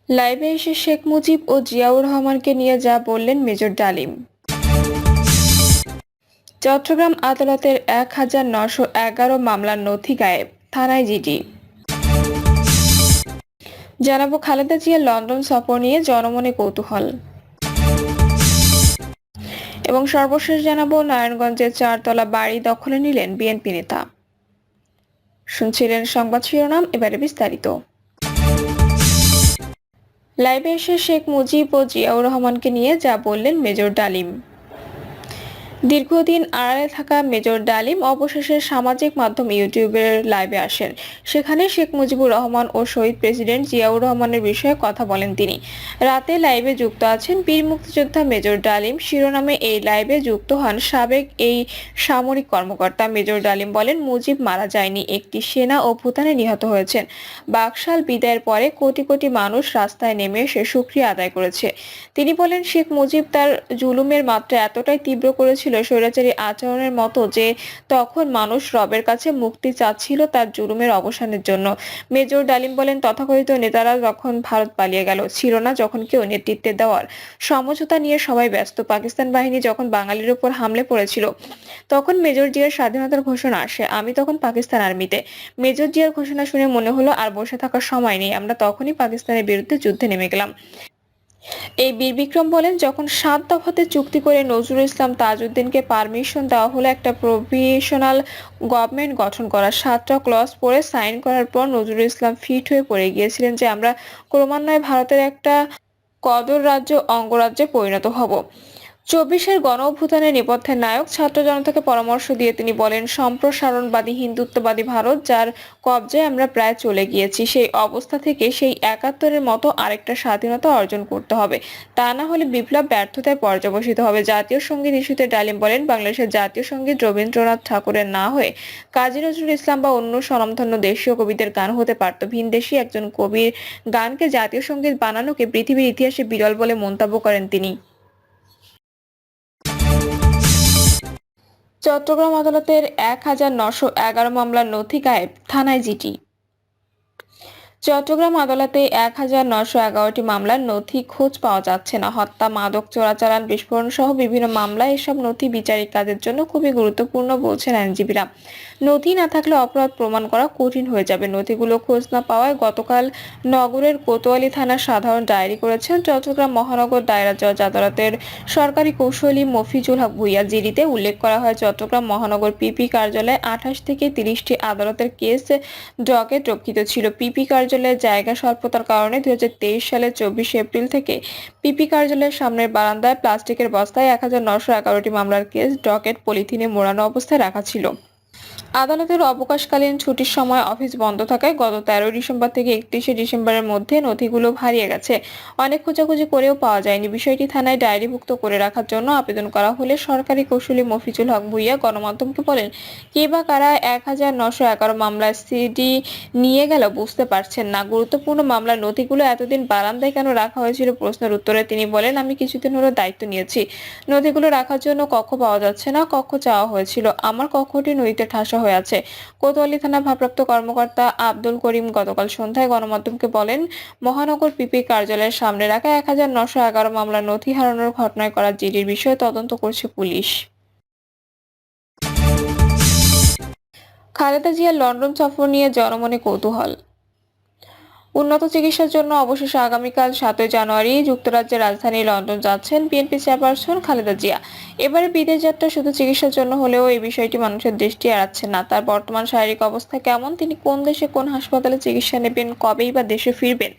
লাইভে এসে শেখ মুজিব ও জিয়াউর রহমানকে নিয়ে যা বললেন মেজর ডালিম। চট্টগ্রাম আদালতের ১,৯১১ মামলার নথি গায়েব, থানায় জিডি। জানাবো খালেদা জিয়ার লন্ডন সফর নিয়ে জনমনে কৌতূহল। এবং সর্বশেষ জানাবো নারায়ণগঞ্জের 4 তলা বাড়ি দখলে নিলেন বিএনপি নেতা। শুনছিলেন সংবাদ শিরোনাম, এবারে বিস্তারিত। লাইভে এসে শেখ মুজিব ও জিয়াউর রহমানকে নিয়ে যা বললেন মেজর ডালিম। দীর্ঘদিন আড়ালে থাকা মেজর ডালিম অবশেষে সামাজিক মাধ্যম ইউটিউবের লাইভে আসেন। সেখানে শেখ মুজিবুর রহমান ও শহীদ প্রেসিডেন্ট জিয়াউর রহমানের বিষয়ে কথা বলেন তিনি। রাতে লাইভে যুক্ত আছেন বীর মুক্তিযোদ্ধা মেজর ডালিম শিরোনামে এই লাইভে যুক্ত হন সাবেক এই সামরিক কর্মকর্তা। মেজর ডালিম বলেন, মুজিব মারা যায়নি, একটি সেনা অভ্যুত্থানে নিহত হয়েছেন। বাকশাল বিদায়ের পরে কোটি কোটি মানুষ রাস্তায় নেমে এসে শুকরিয়া আদায় করেছে। তিনি বলেন, শেখ মুজিব তার জুলুমের মাত্রা এতটাই তীব্র করেছিল, স্বৈরাচারী আচরণের মতো, যে তখন মানুষ রবের কাছে মুক্তি চাচ্ছিল তার জুলুমের অবসানের জন্য। মেজর ডালিম বলেন, তথাকথিত নেতারা যখন ভারত পালিয়ে গেল, ছিল না যখন কেউ নেতৃত্বে দেওয়ার সমঝোতা নিয়ে সবাই ব্যস্ত। পাকিস্তান বাহিনী যখন বাঙালির উপর হামলে পড়েছিল, তখন মেজর জিয়ার স্বাধীনতার ঘোষণা আসে। আমি তখন পাকিস্তান আর্মিতে। মেজর জিয়ার ঘোষণা শুনে মনে হলো আর বসে থাকার সময় নেই, আমরা তখনই পাকিস্তানের বিরুদ্ধে যুদ্ধে নেমে গেলাম। এই বীর বিক্রম বলেন, যখন 7 দফাতে চুক্তি করে নজরুল ইসলাম তাজউদ্দিনকে পারমিশন দেওয়া হলো একটা প্রভিশনাল গভর্নমেন্ট গঠন করার, 7টা ক্লজ পড়ে সাইন করার পর নজরুল ইসলাম ফিট হয়ে পড়ে গিয়েছিলেন যে আমরা ক্রমান্বয়ে ভারতের একটা কদর রাজ্য অঙ্গরাজ্যে পরিণত হব। 24-এর গণ অভ্যুত্থানের নেপথ্যের নায়ক ছাত্র জনতাকে পরামর্শ দিয়ে তিনি বলেন, সম্প্রসারণবাদী হিন্দুত্ববাদী ভারত যার কবজায় আমরা প্রায় চলে গিয়েছি, সেই অবস্থা থেকে সেই 71-এর মতো আরেকটা স্বাধীনতা অর্জন করতে হবে। তা না হলে বিপ্লব ব্যর্থতায় পর্যবসিত হবে। জাতীয় সঙ্গীত ইস্যুতে ডালিম বলেন, বাংলাদেশের জাতীয় সঙ্গীত রবীন্দ্রনাথ ঠাকুরের না হয়ে কাজী নজরুল ইসলাম বা অন্য স্বনামধন্য দেশীয় কবিদের গান হতে পারত। ভিনদেশী একজন কবির গানকে জাতীয় সঙ্গীত বানানোকে পৃথিবীর ইতিহাসে বিরল বলে মন্তব্য করেন তিনি। চট্টগ্রাম আদালতের ১,৯১১ মামলার নথি গায়েব, থানায় জিডি। চট্টগ্রাম আদালতে ১,৯১১টি মামলার নথি খোঁজ পাওয়া যাচ্ছে না। হত্যা, মাদক চোরাচালান, বিস্ফোরণ সহ বিভিন্ন মামলায় এসব নথি বিচারিক কাজের জন্য খুবই গুরুত্বপূর্ণ বলছেন আইনজীবীরা। নথি না থাকলে অপরাধ প্রমাণ করা কঠিন হয়ে যাবে। নথিগুলো খোঁজ না পাওয়ায় গতকাল নগরের কোতোয়ালি থানার সাধারণ ডায়েরি করেছেন চট্টগ্রাম মহানগর দায়রা জজ আদালতের সরকারি কৌঁসুলি মফিজুল হক ভূঁইয়া। জিডিতে উল্লেখ করা হয়, চট্টগ্রাম মহানগর পিপি কার্যালয়ে 28 থেকে 30টি আদালতের কেস ডকেট রক্ষিত ছিল। পিপি কার্যালয়ের জায়গা স্বল্পতার কারণে 2023 সালের 24 এপ্রিল থেকে পিপি কার্যালয়ের সামনের বারান্দায় প্লাস্টিকের বস্তায় ১,৯১১টি মামলার কেস ডকেট পলিথিনে মোড়ানো অবস্থায় রাখা ছিল। আদালতের অবকাশকালীন ছুটির সময় অফিস বন্ধ থাকায় গত 13 ডিসেম্বর থেকে 31 ডিসেম্বরের মধ্যে নথিগুলো হারিয়ে গেছে। অনেক খোঁজাখুঁজি করেও পাওয়া যায়নি। বিষয়টি থানায় ডায়েরিভুক্ত করে রাখার জন্য আবেদন করা হলে সরকারি কৌঁসুলি মফিজুল হক ভূঁইয়া গণমাধ্যমকে বলেন, কে বা কারা ১,৯১১ মামলার সিডি নিয়ে গেল বুঝতে পারছেন না। গুরুত্বপূর্ণ মামলার নথিগুলো এতদিন বারান্দায় কেন রাখা হয়েছিল প্রশ্নের উত্তরে তিনি বলেন, আমি কিছুদিন হলো দায়িত্ব নিয়েছি। নথিগুলো রাখার জন্য কক্ষ পাওয়া যাচ্ছে না। কক্ষ চাওয়া হয়েছিল, আমার কক্ষটি নদীতে ঠাসা হয়ে আছে। কোতোয়ালি থানা ভারপ্রাপ্ত কর্মকর্তা আব্দুল করিম গতকাল সন্ধ্যায় গণমাধ্যমকে বলেন, মহানগর পিপি কার্যালয়ের সামনে রাখা ১,৯১১ মামলার নথি হারানোর ঘটনায় করা জিডির বিষয়ে তদন্ত করছে পুলিশ। খালেদা জিয়ার লন্ডন সফর নিয়ে জনমনে কৌতূহল। উন্নত চিকিৎসার জন্য অবশেষে আগামীকাল 7 জানুয়ারি যুক্তরাজ্যের রাজধানী লন্ডন যাচ্ছেন বিএনপি চেয়ারপারসন খালেদা জিয়া। এবারে বিদেশ যাত্রা শুধু চিকিৎসার জন্য হলেও এই বিষয়টি মানুষের দৃষ্টি এড়াচ্ছে না। তার বর্তমান শারীরিক অবস্থা কেমন, তিনি কোন দেশে কোন হাসপাতালে চিকিৎসা নেবেন, কবেই বা দেশে ফিরবেন,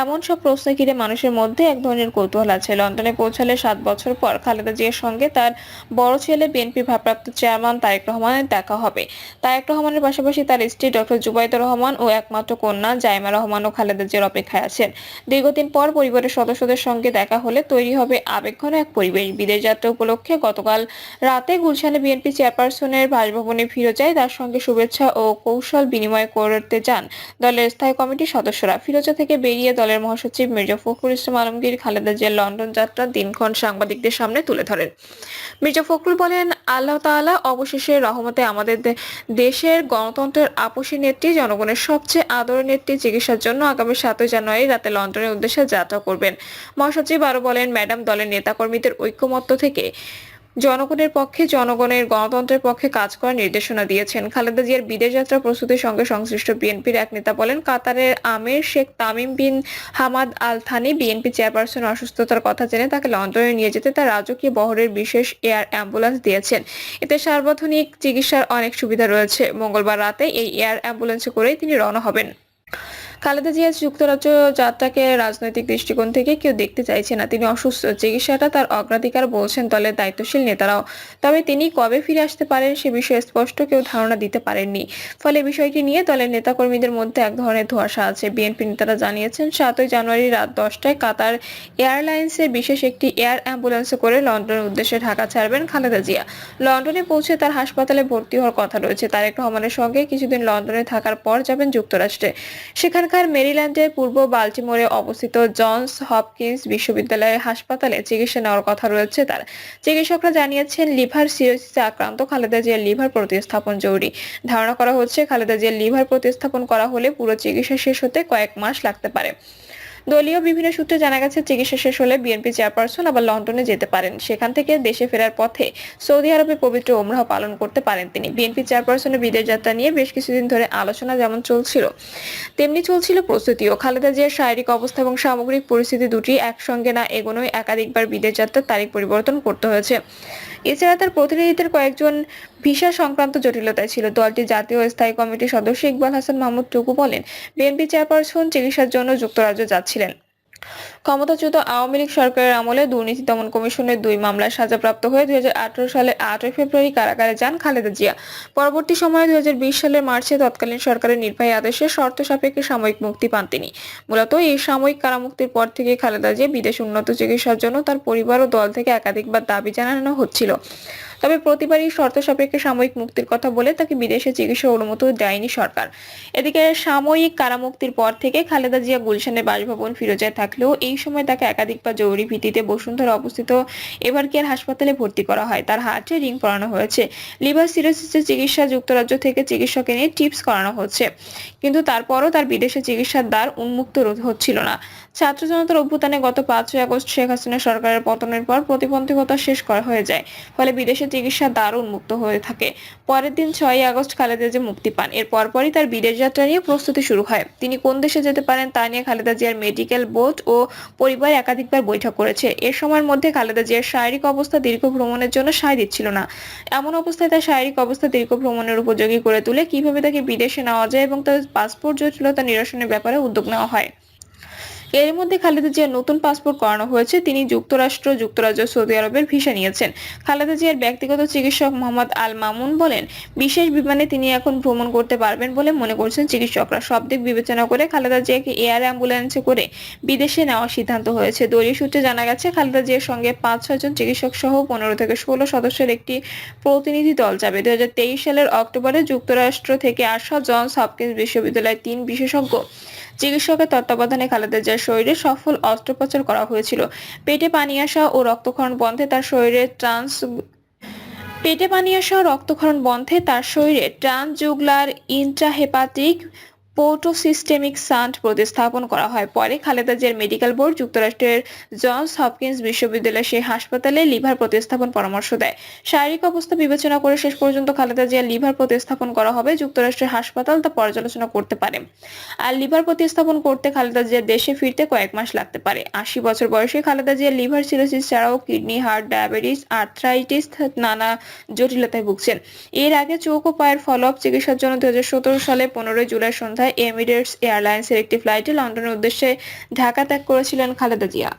এমন সব প্রশ্ন ঘিরে মানুষের মধ্যে এক ধরনের কৌতূহল আছে। লন্ডনে পৌঁছালে 7 বছর পর খালেদা জিয়ার সঙ্গে তার বড় ছেলে বিএনপি ভারপ্রাপ্ত চেয়ারম্যান তারেক রহমানের দেখা হবে। তারেক রহমানের পাশাপাশি তার স্ত্রী ডক্টর জুবাইদা রহমান ও একমাত্র কন্যা জাইমা রহমানও খালেদা জিয়ার অপেক্ষায় আছেন। দীর্ঘদিন পর পরিবারের সদস্যদের সঙ্গে দেখা হলে তৈরি হবে আবেগঘন এক পরিবেশ। বিদেশ যাত্রা উপলক্ষে গতকাল রাতে গুলশানে বিএনপি চেয়ারপারসনের বাসভবনে ফিরোজায় তার সঙ্গে শুভেচ্ছা ও কৌশল বিনিময় করতে যান দলের স্থায়ী কমিটির সদস্যরা। ফিরোজা থেকে বেরিয়ে দলের মহাসচিব মির্জা ফখরুল ইসলাম আলমগীর খালেদা জিয়ার লন্ডন যাত্রার দিনক্ষণ সাংবাদিকদের সামনে তুলে ধরেন। মির্জা ফখরুল বলেন, আল্লাহ তাআলা অবশেষে রহমতে আমাদের দেশের গণতন্ত্রের আপসী নেত্রী, জনগণের সবচেয়ে আদরের নেত্রী চিকিৎসার জন্য আগামী 7 জানুয়ারি রাতে লন্ডনের উদ্দেশ্যে যাত্রা করবেন। মহাসচিব আরো বলেন, ম্যাডাম দলের নেতাকর্মীদের ঐক্যমত্য থেকে জনগণের পক্ষে, জনগণের গণতন্ত্রের পক্ষে কাজ করার নির্দেশনা দিয়েছেন। খালেদা জিয়ার বিদেশ যাত্রা প্রস্তুতির সঙ্গে সংশ্লিষ্ট বিএনপির এক নেতা বলেন, কাতারের আমির Sheikh Tamim bin Hamad Al Thani BNP chairperson অসুস্থতার কথা জেনে তাকে লন্ডনে নিয়ে যেতে তার রাজকীয় বহরের বিশেষ এয়ার অ্যাম্বুলেন্স দিয়েছেন। এতে সার্বক্ষণিক চিকিৎসার অনেক সুবিধা রয়েছে। মঙ্গলবার রাতে এই এয়ার অ্যাম্বুলেন্সে করেই তিনি রওনা হবেন। খালেদা জিয়ার যুক্তরাজ্য যাত্রাকে রাজনৈতিক দৃষ্টিকোণ থেকে কেউ দেখতে চাইছে না। তিনি অসুস্থ, চিকিৎসাটা তার অগ্রাধিকার বলছেন দলের দায়িত্বশীল নেতারাও। তবে তিনি কবে ফিরে আসতে পারেন সে বিষয়ে স্পষ্ট কেউ ধারণা দিতে পারেননি। ফলে বিষয়টি নিয়ে দলের নেতাকর্মীদের মধ্যে এক ধরনের ধোঁয়াশা আছে। বিএনপি নেতারা জানিয়েছেন, 7 জানুয়ারি রাত 10টায় কাতার এয়ারলাইন্সের বিশেষ একটি এয়ার অ্যাম্বুলেন্সে করে লন্ডনের উদ্দেশ্যে ঢাকা ছাড়বেন খালেদা জিয়া। লন্ডনে পৌঁছে তার হাসপাতালে ভর্তি হওয়ার কথা রয়েছে। তারেক রহমানের সঙ্গে কিছুদিন লন্ডনে থাকার পর যাবেন যুক্তরাষ্ট্রে। সেখানকার মেরিল্যান্ডের পূর্ব বাল্টিমোরে অবস্থিত জনস হপকিন্স বিশ্ববিদ্যালয়ের হাসপাতালে চিকিৎসা নেওয়ার কথা রয়েছে তার। চিকিৎসকরা জানিয়েছেন, লিভার সিরোসিসে আক্রান্ত খালেদা জিয়ার লিভার প্রতিস্থাপন জরুরি। ধারণা করা হচ্ছে, খালেদা জিয়ার লিভার প্রতিস্থাপন করা হলে পুরো চিকিৎসা শেষ হতে কয়েক মাস লাগতে পারে। দলীয় বিভিন্ন সূত্রে জানা গেছে, চিকিৎসা শেষ হলে বিএনপি চেয়ারপারসন আবার লন্ডনে যেতে পারেন। সেখান থেকে দেশে ফেরার পথে সৌদি আরবে পবিত্র ওমরাহ পালন করতে পারেন তিনি। বিএনপি চেয়ারপারসনের বিদেশ যাত্রা নিয়ে বেশ কিছুদিন ধরে আলোচনা যেমন চলছিল, তেমনি চলছিল প্রস্তুতিও। খালেদা জিয়ার শারীরিক অবস্থা এবং সামগ্রিক পরিস্থিতি দুটি একসঙ্গে না এগোনোয় একাধিকবার বিদেশ যাত্রার তারিখ পরিবর্তন করতে হয়েছে। এছাড়া তার প্রতিনিধিদের কয়েকজন ভিসা সংক্রান্ত জটিলতায় ছিল। দলটির জাতীয় স্থায়ী কমিটির সদস্য ইকবাল হাসান মাহমুদ টুকু বলেন, বিএনপি চেয়ারপারসন চিকিৎসার জন্য যুক্তরাজ্য যাচ্ছিলেন। ক্ষমতাচ্যুত আওয়ামী লীগ সরকারের আমলে দুর্নীতি দমন কমিশনের 2 মামলায় সাজাপ্রাপ্ত হয়ে 2018 সালের 8 ফেব্রুয়ারি কারাগারে যান খালেদা জিয়া। পরবর্তী সময়ে 2020 সালের মার্চে তৎকালীন সরকারের নির্বাহী আদেশে শর্ত সাপেক্ষে সাময়িক মুক্তি পান তিনি। মূলত এই সাময়িক কারামুক্তির পর থেকে খালেদা জিয়া বিদেশে উন্নত চিকিৎসার জন্য তার পরিবার ও দল থেকে একাধিকবার দাবি জানানো হচ্ছিল। তবে প্রতিবারই শর্ত সাপেক্ষে সাময়িক মুক্তির কথা বলে তাকে বিদেশে চিকিৎসার অনুমতি দেয়নি সরকার। এদিকে সাময়িক কারামুক্তির পর থেকে খালেদা জিয়া গুলশানের বাসভবন ফিরোজায় থাকলেও এই সময় তাকে একাধিকবার জরুরি ভিত্তিতে বসুন্ধরা অবস্থিত এভারকেয়ার হাসপাতালে ভর্তি করা হয়। তার হার্টে রিং পরানো হয়েছে। লিভার সিরোসিসের চিকিৎসা যুক্তরাজ্য থেকে চিকিৎসক এনে টিপস করানো হচ্ছে, কিন্তু তারপরও তার বিদেশে চিকিৎসার দ্বার উন্মুক্ত হচ্ছিল না। ছাত্র জনতার অভ্যুত্থানে গত 5 আগস্ট শেখ হাসিনা সরকারের পতনের পর প্রতিবন্ধকতা শেষ করা হয়ে যায়। ফলে বিদেশে চিকিৎসার দ্বার উন্মুক্ত হয়ে থাকে। পরের দিন 6 আগস্ট খালেদা জিয়া মুক্তি পান। এর পরপরই তার বিদেশ যাত্রা নিয়ে প্রস্তুতি শুরু হয়। তিনি কোন দেশে যেতে পারেন তা নিয়ে খালেদা জিয়ার মেডিকেল বোর্ড ও পরিবার একাধিকবার বৈঠক করেছে। এর সময়ের মধ্যে খালেদা জিয়ার শারীরিক অবস্থা দীর্ঘ ভ্রমণের জন্য সায় দিচ্ছিল না। এমন অবস্থায় তার শারীরিক অবস্থা দীর্ঘ ভ্রমণের উপযোগী করে তুলে কিভাবে তাকে বিদেশে নেওয়া যায় এবং তার পাসপোর্ট জটিলতা নিরসনের ব্যাপারে উদ্যোগ নেওয়া হয়। এর মধ্যে খালেদা জিয়ার নতুন পাসপোর্ট করানো হয়েছে। তিনি যুক্তরাষ্ট্র, যুক্তরাজ্য, সৌদি আরবের ভিসা নিয়েছেন। খালেদা জিয়ার ব্যক্তিগত চিকিৎসক মোহাম্মদ আল মামুন বলেন, বিশেষ বিমানে তিনি এখন ভ্রমণ করতে পারবেন বলে মনে করছেন চিকিৎসকরা। সব দিক বিবেচনা করে খালেদা জিয়াকে এয়ার অ্যাম্বুলেন্সে করে বিদেশে নেওয়ার সিদ্ধান্ত হয়েছে। দলীয় সূত্রে জানা গেছে, খালেদা জিয়ার সঙ্গে 5-6 জন চিকিৎসক সহ 15 থেকে 16 সদস্যের একটি প্রতিনিধি দল যাবে। 2023 সালের অক্টোবরে যুক্তরাষ্ট্র থেকে আসা জনস হপকিন্স বিশ্ববিদ্যালয়ের 3 বিশেষজ্ঞ চিকিৎসকের তত্ত্বাবধানে খালেদা জিয়ার শরীরে সফল অস্ত্রোপচার করা হয়েছিল। পেটে পানি আসা ও রক্তক্ষরণ বন্ধে তার শরীরে ট্রান্সজুগুলার ইন্ট্রাহেপাটিক পোর্টোসিস্টেমিক শান্ট প্রতিস্থাপন করা হয়। পরে খালেদা জিয়ার মেডিকেল বোর্ড যুক্তরাষ্ট্রের জনস হপকিন্স বিশ্ববিদ্যালয় সেই হাসপাতালে লিভার প্রতিস্থাপন পরামর্শ দেয়। শারীরিক অবস্থা বিবেচনা করে শেষ পর্যন্ত খালেদা জিয়ার লিভার প্রতিস্থাপন করা হবে। যুক্তরাষ্ট্রের হাসপাতাল তা পর্যালোচনা করতে পারে। আর লিভার প্রতিস্থাপন করতে খালেদা জিয়ার দেশে ফিরতে কয়েক মাস লাগতে পারে। 80 বছর বয়সে খালেদা জিয়ার লিভার সিরোসিস ছাড়াও কিডনি, হার্ট, ডায়াবেটিস, আর্থ্রাইটিস নানা জটিলতায় ভুগছেন। এর আগে চোখ ও পায়ের ফলো আপ চিকিৎসার জন্য 2017 সালে 15 জুলাই সন্ধ্যায় এমিরেটস এয়ারলাইন্সের একটি ফ্লাইটে লন্ডনের উদ্দেশ্যে ঢাকা ত্যাগ করেছিলেন খালেদা জিয়া।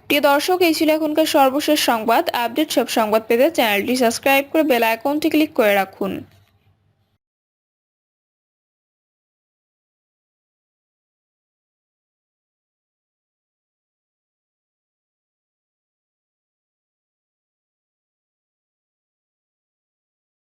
প্রিয় দর্শক, এই ছিল এখনকার সর্বশেষ সংবাদ। আপডেট সব সংবাদ পেতে চ্যানেলটি সাবস্ক্রাইব করে বেল আইকনটি ক্লিক করে রাখুন।